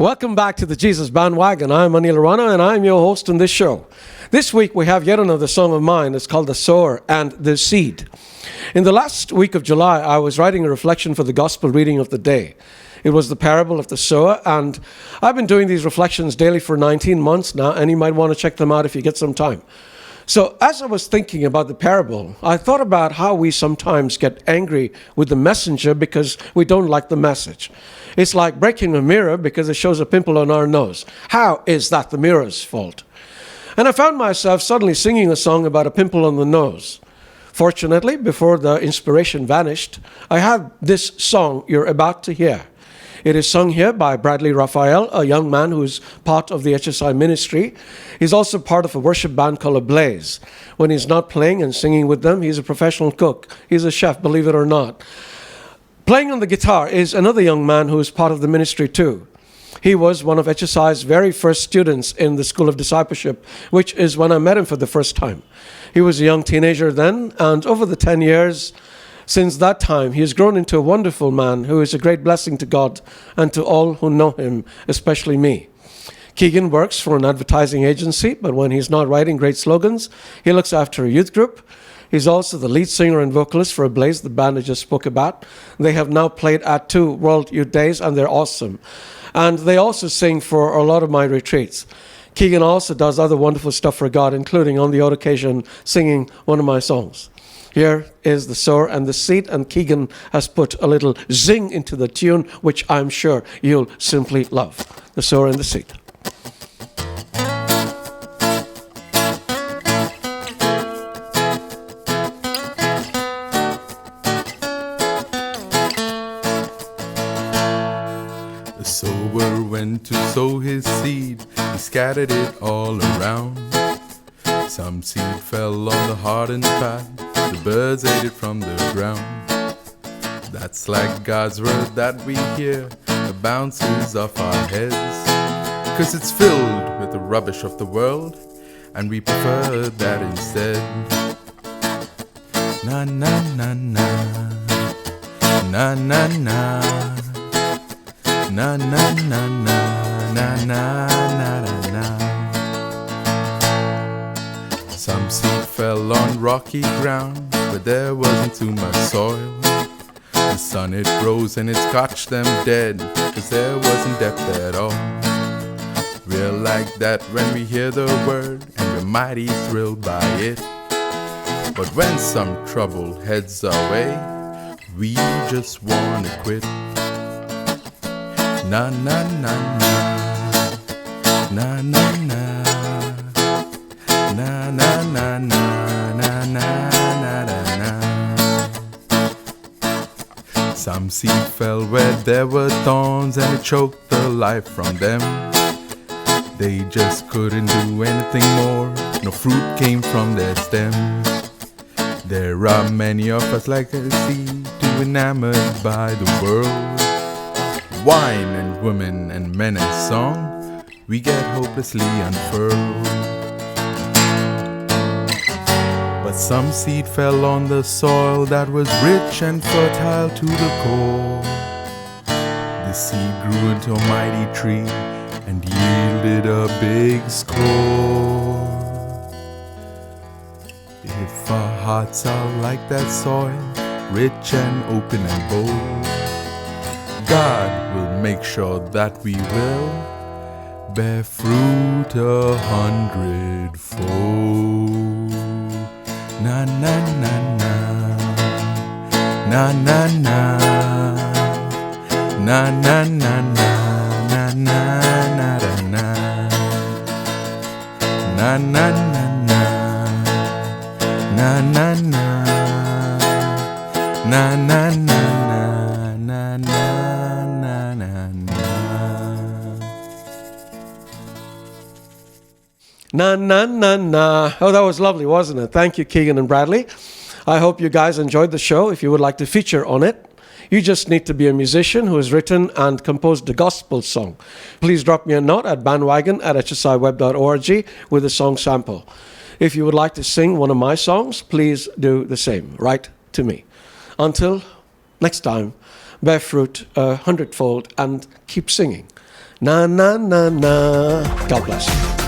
Welcome back to the Jesus Bandwagon. I'm Aneel Aranha, and I'm your host on this show. This week we have yet another song of mine. It's called The Sower and the Seed. In the last week of July, I was writing a reflection for the gospel reading of the day. It was the parable of the sower, and I've been doing these reflections daily for 19 months now, and you might want to check them out if you get some time. So as I was thinking about the parable, I thought about how we sometimes get angry with the messenger because we don't like the message. It's like breaking a mirror because it shows a pimple on our nose. How is that the mirror's fault? And I found myself suddenly singing a song about a pimple on the nose. Fortunately, before the inspiration vanished, I had this song you're about to hear. It is sung here by Bradley Raphael, a young man who is part of the HSI ministry. He's also part of a worship band called Ablaze. When he's not playing and singing with them, he's a professional cook. He's a chef, believe it or not. Playing on the guitar is another young man who is part of the ministry too. He was one of HSI's very first students in the School of Discipleship, which is when I met him for the first time. He was a young teenager then, and over the 10 years, since that time, he has grown into a wonderful man who is a great blessing to God and to all who know him, especially me. Keegan works for an advertising agency, but when he's not writing great slogans, he looks after a youth group. He's also the lead singer and vocalist for Ablaze, the band I just spoke about. They have now played at 2 World Youth Days, and they're awesome. And they also sing for a lot of my retreats. Keegan also does other wonderful stuff for God, including on the odd occasion singing one of my songs. Here is The Sower and the Seed, and Keegan has put a little zing into the tune, which I'm sure you'll simply love. The Sower and the Seed. The sower went to sow his seed, he scattered it all around. Some seed fell on the hardened path, the birds ate it from the ground. That's like God's word that we hear, the bounces off our heads. 'Cause it's filled with the rubbish of the world, and we prefer that instead. Na na na na, na na na, na na na na, na na na na. Some seed fell on rocky ground, but there wasn't too much soil. The sun it rose and it scorched them dead, 'cause there wasn't depth at all. We're like that when we hear the word, and we're mighty thrilled by it. But when some trouble heads our way, we just wanna quit. Na na na na, na na na, na na na na, na na na na. Some seed fell where there were thorns, and it choked the life from them. They just couldn't do anything more, no fruit came from their stems. There are many of us like a seed, too enamored by the world. Wine and women and men and song, we get hopelessly unfurled. But some seed fell on the soil that was rich and fertile to the core. The seed grew into a mighty tree and yielded a big score. If our hearts are like that soil, rich and open and bold, God will make sure that we will bear fruit 100-fold. Na na na na, na na na, na na na na, na na na na, na na na na, na na na, na na na. Na, na, na, na. Oh, that was lovely, wasn't it? Thank you, Keegan and Bradley. I hope you guys enjoyed the show. If you would like to feature on it, you just need to be a musician who has written and composed a gospel song. Please drop me a note at bandwagon@hsiweb.org with a song sample. If you would like to sing one of my songs, please do the same. Write to me. Until next time, bear fruit 100-fold and keep singing. Na, na, na, na. God bless.